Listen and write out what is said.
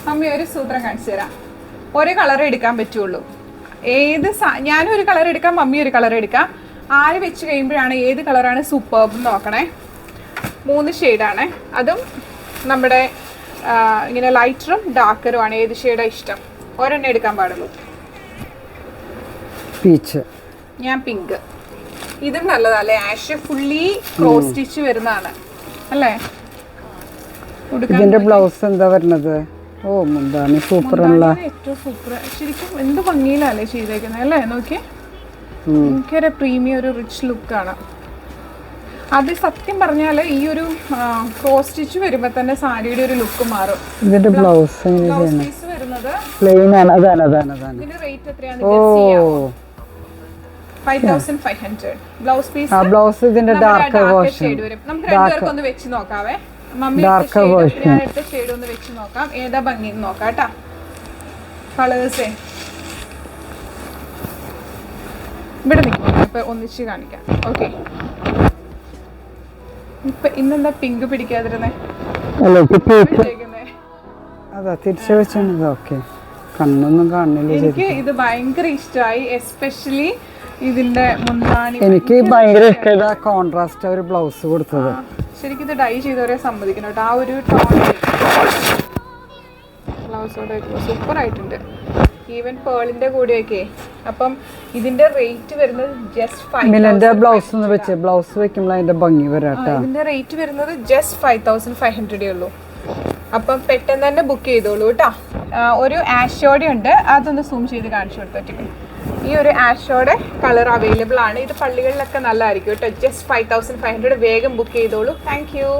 Mummy ഒരു സൂത്രം കാണിച്ചു തരാം. ഒരു കളർ എടുക്കാൻ പറ്റുള്ളൂ. ഞാനും ഒരു കളർ എടുക്കാം, മമ്മി ഒരു കളർ എടുക്കാം. ആര് വെച്ച് കഴിയുമ്പോഴാണ് ഏത് കളറാണ് സൂപ്പർബ് നോക്കണേ. 3 ഷെയ്ഡാണ്. അതും നമ്മുടെ ഇങ്ങനെ ലൈറ്ററും ഡാർക്കറും ആണ്. ഏത് ഷെയ്ഡാണ് ഇഷ്ടം? ഒരെണ്ണം എടുക്കാൻ പാടുള്ളൂ. പീച്ച്. ഞാൻ പിങ്ക്. ഇതും നല്ലതല്ലേ? ആഷ് ഫുള്ളി ക്രോസ് സ്റ്റിച്ച് വരുന്നതാണ് അല്ലേ? ഇതിന്റെ ബ്ലൗസ് എന്താ വരുന്നത്? ഓ മുന്താണി സൂപ്പർ ആണല്ലോ. ഏറ്റവും സൂപ്പർ. ശരിക്കും എന്ത് ഭംഗിയിലല്ലേ ചെയ്തേക്കുന്നത് അല്ലേ? നോക്കി, എനിക്കൊരു പ്രീമിയം ഒരു റിച്ച് ലുക്കാണ്. അത് സത്യം പറഞ്ഞാൽ ഈ ഒരു ക്രോസ് സ്റ്റിച്ച് വരുമ്പോൾ തന്നെ സാരിയുടെ ഒരു ലുക്ക് മാറും. ഇതിന്റെ ബ്ലൗസ് പീസ് വരുന്നത് പ്ലെയിൻ ആണ്. അതാണ്. ഇതിന്റെ റേറ്റ് എത്രയാണ്? 5500. Blouse piece. ആ ബ്ലൗസ് ഇതിന്റെ ഡാർക്ക് ഷെയ്ഡ് വരും. നമുക്ക് രണ്ടുപേർക്കും ഒന്ന് വെച്ച് നോക്കാവേ. മമ്മി ഞാൻ എടുത്ത ഷെയ്ഡ് ഒന്ന് വെച്ച് നോക്കാം, ഏതാ ഭംഗി നോക്കാം കേട്ടാ. കളേഴ്സേ ഇവിടെ നിൽക്കും, ഇപ്പൊ ഒന്നിച്ച് കാണിക്കാം. ഓക്കെ, ഇപ്പൊ ഇന്നെന്താ പിങ്ക് പിടിക്കാതിരുന്നേ? അതാ തിരിച്ചു വെച്ചത്. ഓക്കെ, കണ്ണൊന്നും കാണില്ല. എനിക്ക് ഇത് ഭയങ്കര ഇഷ്ടമായി. എസ്പെഷ്യലി ഇതിന്റെ മുന്താണി എനിക്ക് ഭയങ്കര ഇഷ്ടമായിട്ട് ആ കോൺട്രാസ്റ്റ് ഒരു ബ്ലൗസ് കൊടുത്തത്. ശരിക്കും ഇത് ഡൈ ചെയ്തവരെ സമ്മതിക്കണം കേട്ടോ. ആ ഒരു ടോൺ ബ്ലൗസോടെ സൂപ്പർ ആയിട്ടുണ്ട്. ഈവൻ പേളിന്റെ കൂടെയൊക്കെ. അപ്പം ഇതിന്റെ റേറ്റ് വരുന്നത് ജസ്റ്റ് 5,000. ബ്ലൗസ് ഒന്ന് വെച്ച് ബ്ലൗസ് വെക്കുമ്പോൾ അതിന്റെ ഭംഗി വരാട്ടോ. ഇതിന്റെ റേറ്റ് വരുന്നത് ജസ്റ്റ് 5500 ഉള്ളൂ. അപ്പം പെട്ടെന്ന് തന്നെ ബുക്ക് ചെയ്തോളൂ കേട്ടോ. ഒരു ആഷോടെ ഉണ്ട്, അതൊന്ന് സൂം ചെയ്ത് കാണിച്ചു കൊടുത്തിട്ട്. ഈ ഒരു ആഷോടെ കളർ അവൈലബിൾ ആണ്. ഇത് പള്ളികളിലൊക്കെ നല്ലതായിരിക്കും കേട്ടോ. ജസ്റ്റ് 5500. വേഗം ബുക്ക് ചെയ്തോളൂ. Thank you.